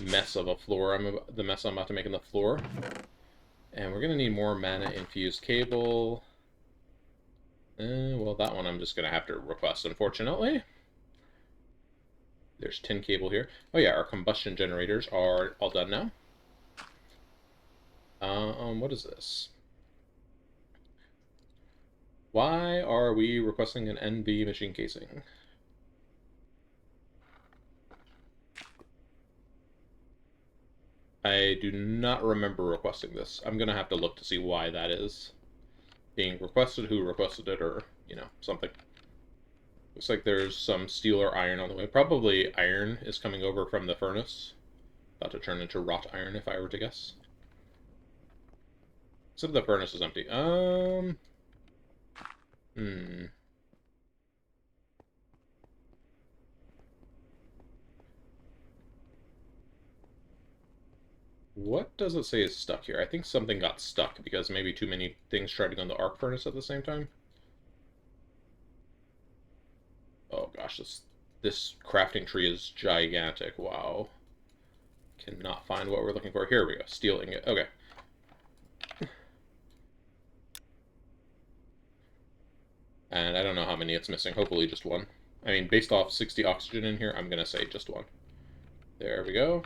mess of a floor, the mess I'm about to make in the floor. And we're gonna need more mana infused cable. Well, that one I'm just gonna have to request, unfortunately. There's tin cable here. Oh yeah, our combustion generators are all done now. What is this? Why are we requesting an NV machine casing? I do not remember requesting this. I'm gonna have to look to see why that is being requested, who requested it, or, you know, something. Looks like there's some steel or iron on the way. Probably iron is coming over from the furnace. About to turn into wrought iron, if I were to guess. Except the furnace is empty. What does it say is stuck here? I think something got stuck because maybe too many things tried to go in the arc furnace at the same time. Oh gosh, this crafting tree is gigantic. Wow. Cannot find what we're looking for. Here we go. Steel ingot. Okay. And I don't know how many it's missing. Hopefully just one. I mean, based off 60 oxygen in here, I'm going to say just one. There we go.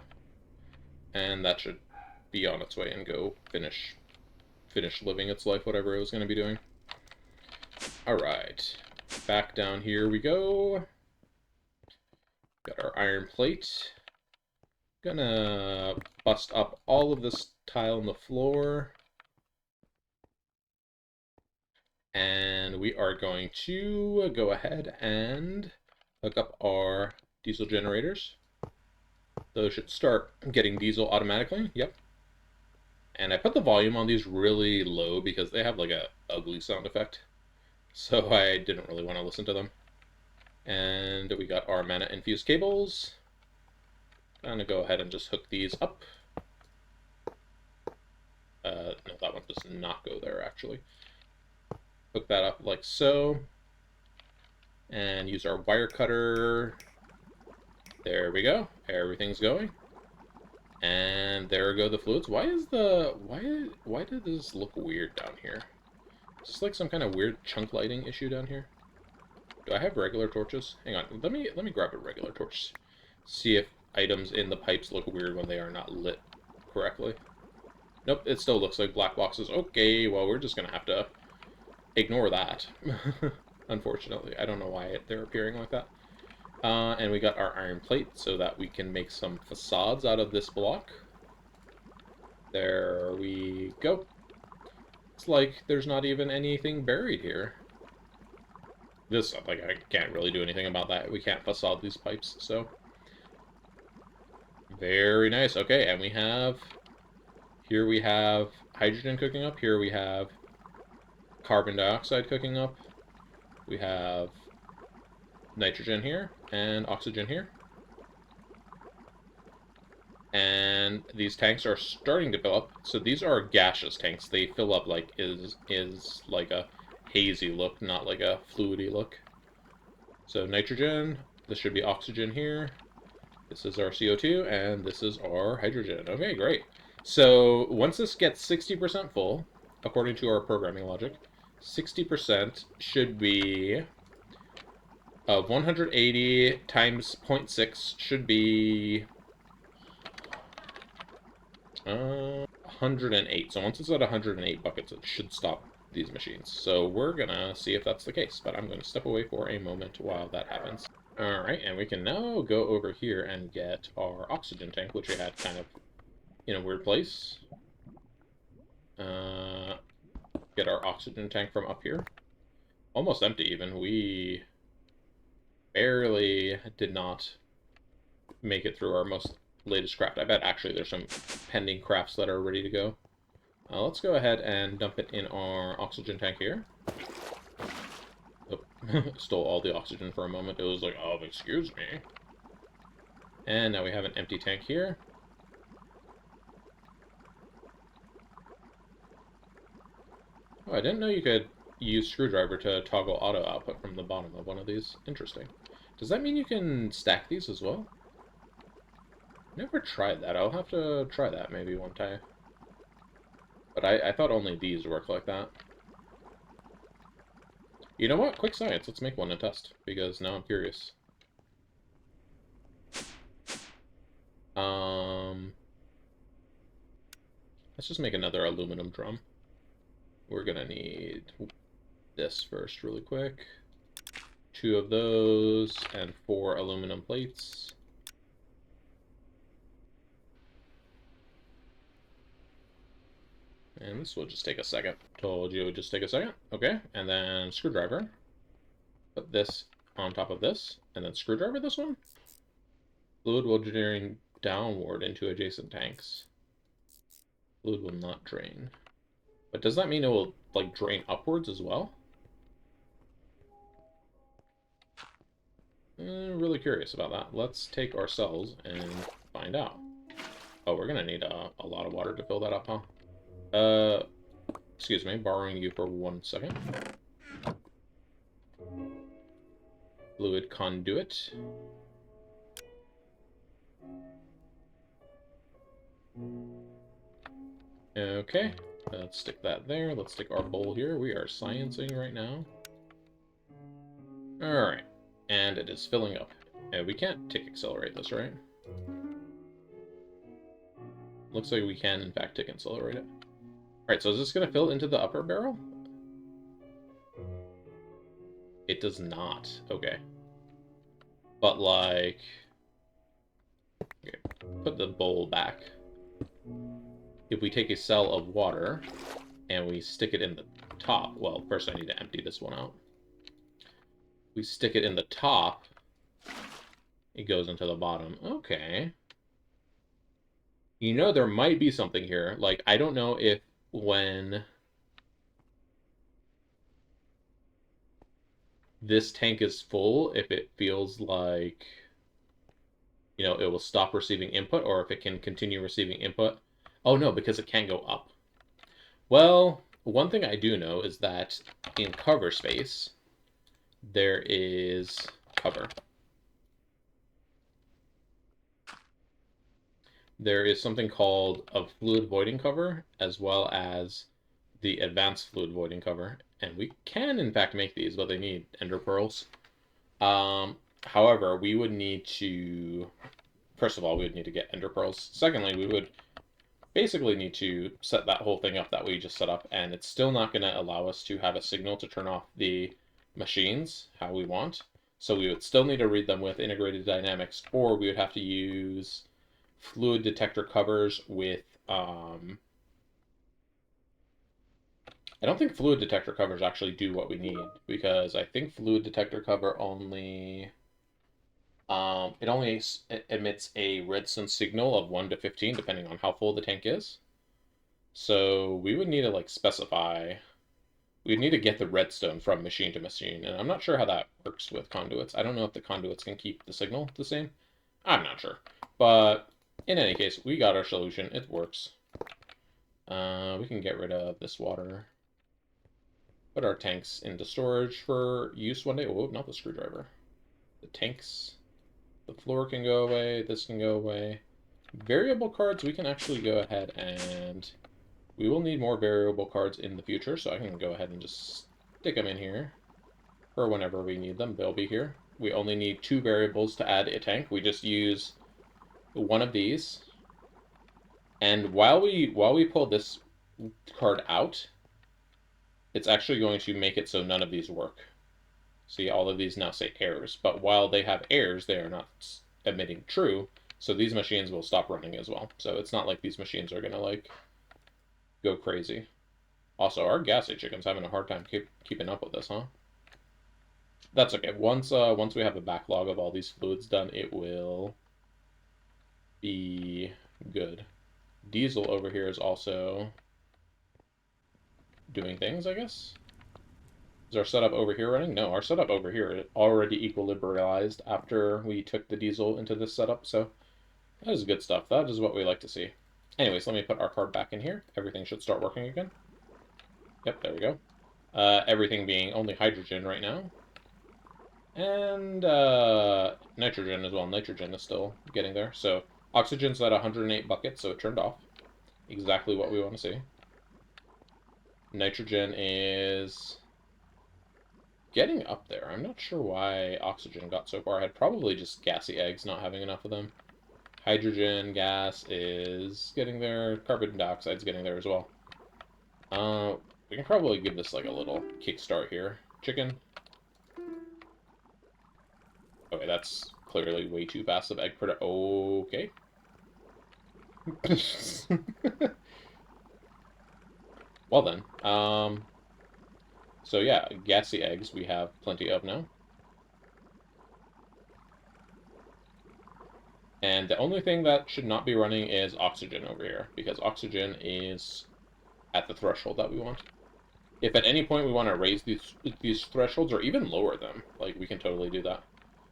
And that should be on its way and go finish living its life, whatever it was going to be doing. Alright. Back down here we go. Got our iron plate. Gonna bust up all of this tile on the floor. And we are going to go ahead and hook up our diesel generators. Those should start getting diesel automatically. Yep. And I put the volume on these really low because they have like a ugly sound effect. So I didn't really want to listen to them. And we got our mana infused cables. I'm gonna go ahead and just hook these up. No, that one does not go there actually. Hook that up like so. And use our wire cutter. There we go. Everything's going. And there go the fluids. Why did this look weird down here? Is this like some kind of weird chunk lighting issue down here? Do I have regular torches? Hang on. Let me grab a regular torch. See if items in the pipes look weird when they are not lit correctly. Nope, it still looks like black boxes. Okay, well, we're just gonna have to ignore that. Unfortunately. I don't know why they're appearing like that. And we got our iron plate so that we can make some facades out of this block. There we go. It's like there's not even anything buried here. This, like, I can't really do anything about that. We can't facade these pipes, so. Very nice. Okay, and here we have hydrogen cooking up. Here we have carbon dioxide cooking up. We have nitrogen here and oxygen here. And these tanks are starting to fill up. So these are gaseous tanks. They fill up like is like a hazy look, not like a fluidy look. So nitrogen, this should be oxygen here. This is our CO2, and this is our hydrogen. Okay, great. So once this gets 60% full, according to our programming logic, 60% should be 180 times 0.6 should be 108. So once it's at 108 buckets, it should stop these machines. So we're gonna see if that's the case, but I'm going to step away for a moment while that happens. Alright, and we can now go over here and get our oxygen tank, which we had kind of in a weird place. Get our oxygen tank from up here. Almost empty, even. We barely did not make it through our most latest craft. I bet actually there's some pending crafts that are ready to go. Let's go ahead and dump it in our oxygen tank here. Oh, stole all the oxygen for a moment. It was like, oh, excuse me. And now we have an empty tank here. Oh, I didn't know you could use screwdriver to toggle auto output from the bottom of one of these. Interesting. Does that mean you can stack these as well? Never tried that. I'll have to try that maybe one time. But I thought only these work like that. You know what? Quick science. Let's make one and test. Because now I'm curious. Let's just make another aluminum drum. We're gonna need this first really quick. 2 of those and 4 aluminum plates. And this will just take a second. Told you it would just take a second. Okay, and then screwdriver. Put this on top of this, and then screwdriver this one. Fluid will drain downward into adjacent tanks. Fluid will not drain. But does that mean it will, like, drain upwards as well? Really curious about that. Let's take our cells and find out. Oh, we're gonna need a lot of water to fill that up, huh? Excuse me, borrowing you for 1 second. Fluid conduit. Okay, let's stick that there. Let's stick our bowl here. We are sciencing right now. Alright, and it is filling up. We can't tick accelerate this, right? Looks like we can, in fact, tick accelerate it. Alright, so is this going to fill into the upper barrel? It does not. Okay. But, like... Okay, put the bowl back. If we take a cell of water and we stick it in the top... Well, first I need to empty this one out. We stick it in the top, it goes into the bottom. Okay. You know, there might be something here. Like, I don't know if when this tank is full, if it feels like, you know, it will stop receiving input, or if it can continue receiving input. Oh, no, because it can't go up. Well, one thing I do know is that in cover space, there is cover. There is something called a fluid voiding cover, as well as the advanced fluid voiding cover. And we can, in fact, make these, but they need ender pearls. However, we would need to... First of all, we would need to get ender pearls. Secondly, we would basically need to set that whole thing up that we just set up, and it's still not going to allow us to have a signal to turn off the machines how we want. So we would still need to read them with integrated dynamics, or we would have to use fluid detector covers with... I don't think fluid detector covers actually do what we need, because I think fluid detector cover only... it only emits a redstone signal of 1 to 15, depending on how full the tank is. So we would need to, like, specify... We need to get the redstone from machine to machine, and I'm not sure how that works with conduits. I don't know if the conduits can keep the signal the same. I'm not sure. But in any case, we got our solution. It works. We can get rid of this water. Put our tanks into storage for use one day. Oh, not the screwdriver. The tanks. The floor can go away. This can go away. Variable cards, we can actually go ahead and... We will need more variable cards in the future, so I can go ahead and just stick them in here for whenever we need them. They'll be here. We only need 2 variables to add a tank. We just use one of these. And while we pull this card out, it's actually going to make it so none of these work. See, all of these now say errors, but while they have errors, they are not emitting true, so these machines will stop running as well. So it's not like these machines are gonna like go crazy. Also, our gassy chicken's having a hard time keeping up with this, huh? That's okay. Once we have a backlog of all these fluids done, it will be good. Diesel over here is also doing things, I guess. Is our setup over here running? No, our setup over here is already equilibrialized after we took the diesel into this setup, so that is good stuff. That is what we like to see. Anyways, let me put our card back in here. Everything should start working again. Yep, there we go. Everything being only hydrogen right now. And nitrogen as well. Nitrogen is still getting there. So oxygen's at 108 buckets, so it turned off. Exactly what we want to see. Nitrogen is getting up there. I'm not sure why oxygen got so far ahead. Probably just gassy eggs, not having enough of them. Hydrogen gas is getting there. Carbon dioxide's getting there as well. We can probably give this like a little kickstart here. Chicken. Okay, that's clearly way too fast of egg production. Okay. Well then. So yeah, gassy eggs we have plenty of now. And the only thing that should not be running is oxygen over here, because oxygen is at the threshold that we want. If at any point we want to raise these thresholds or even lower them, like we can totally do that.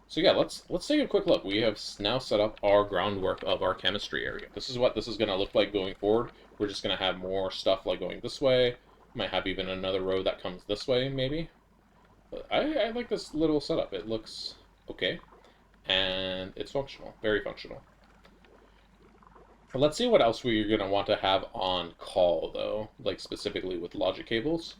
So yeah, let's take a quick look. We have now set up our groundwork of our chemistry area. This is what this is going to look like going forward. We're just going to have more stuff like going this way. Might have even another row that comes this way, maybe. But I like this little setup. It looks okay. And it's functional. Very functional. Let's see what else we're going to want to have on call, though. Like, specifically with logic cables.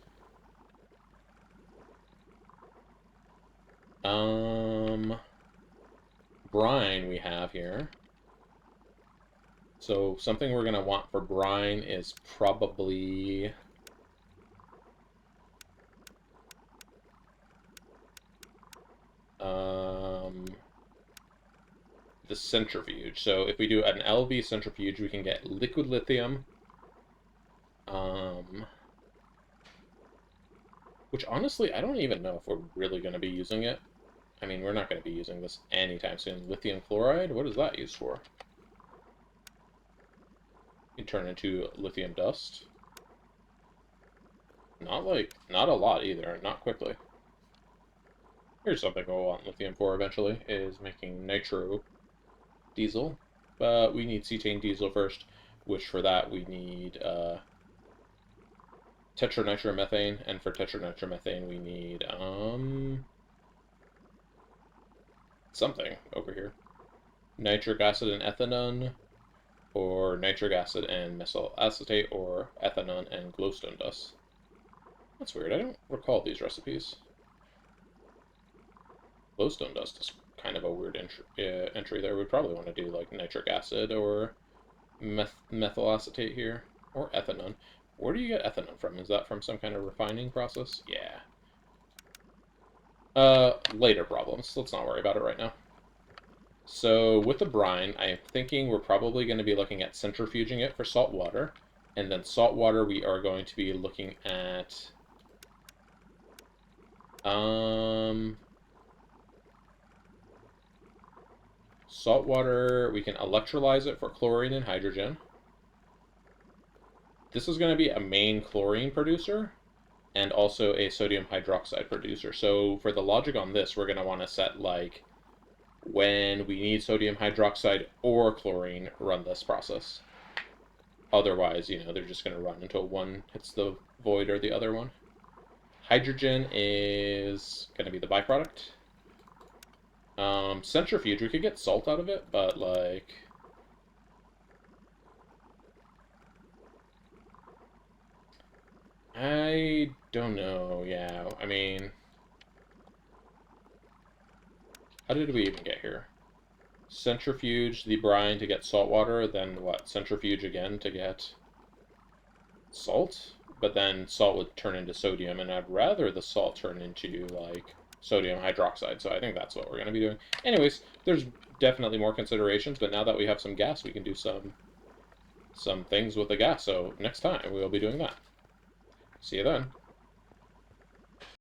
Brine we have here. So something we're going to want for brine is probably... the centrifuge. So if we do an LV centrifuge, we can get liquid lithium. Which honestly, I don't even know if we're really going to be using it. I mean, we're not going to be using this anytime soon. Lithium chloride, what is that used for? You turn into lithium dust. Not a lot either, not quickly. Here's something we'll want lithium for eventually, is making nitro diesel. But we need cetane diesel first, which for that we need tetranitromethane, and for tetranitromethane we need something over here. Nitric acid and ethanol, or nitric acid and methyl acetate, or ethanol and glowstone dust. That's weird, I don't recall these recipes. Glowstone dust is kind of a weird entry there. We'd probably want to do like nitric acid or methyl acetate here, or ethanol. Where do you get ethanol from? Is that from some kind of refining process? Yeah. Later problems. Let's not worry about it right now. So with the brine, I'm thinking we're probably going to be looking at centrifuging it for salt water. And then salt water we are going to be looking at... Salt water, we can electrolyze it for chlorine and hydrogen. This is going to be a main chlorine producer. and also a sodium hydroxide producer. So for the logic on this, we're going to want to set like when we need sodium hydroxide or chlorine, run this process. Otherwise, they're just going to run until one hits the void or the other one. Hydrogen is going to be the byproduct. Centrifuge, we could get salt out of it, but like... I don't know, yeah. I mean... How did we even get here? Centrifuge the brine to get salt water, then what? Centrifuge again to get salt? But then salt would turn into sodium, and I'd rather the salt turn into, like, sodium hydroxide, so I think that's what we're going to be doing. Anyways, there's definitely more considerations, but now that we have some gas, we can do some things with the gas, so next time we'll be doing that. See you then.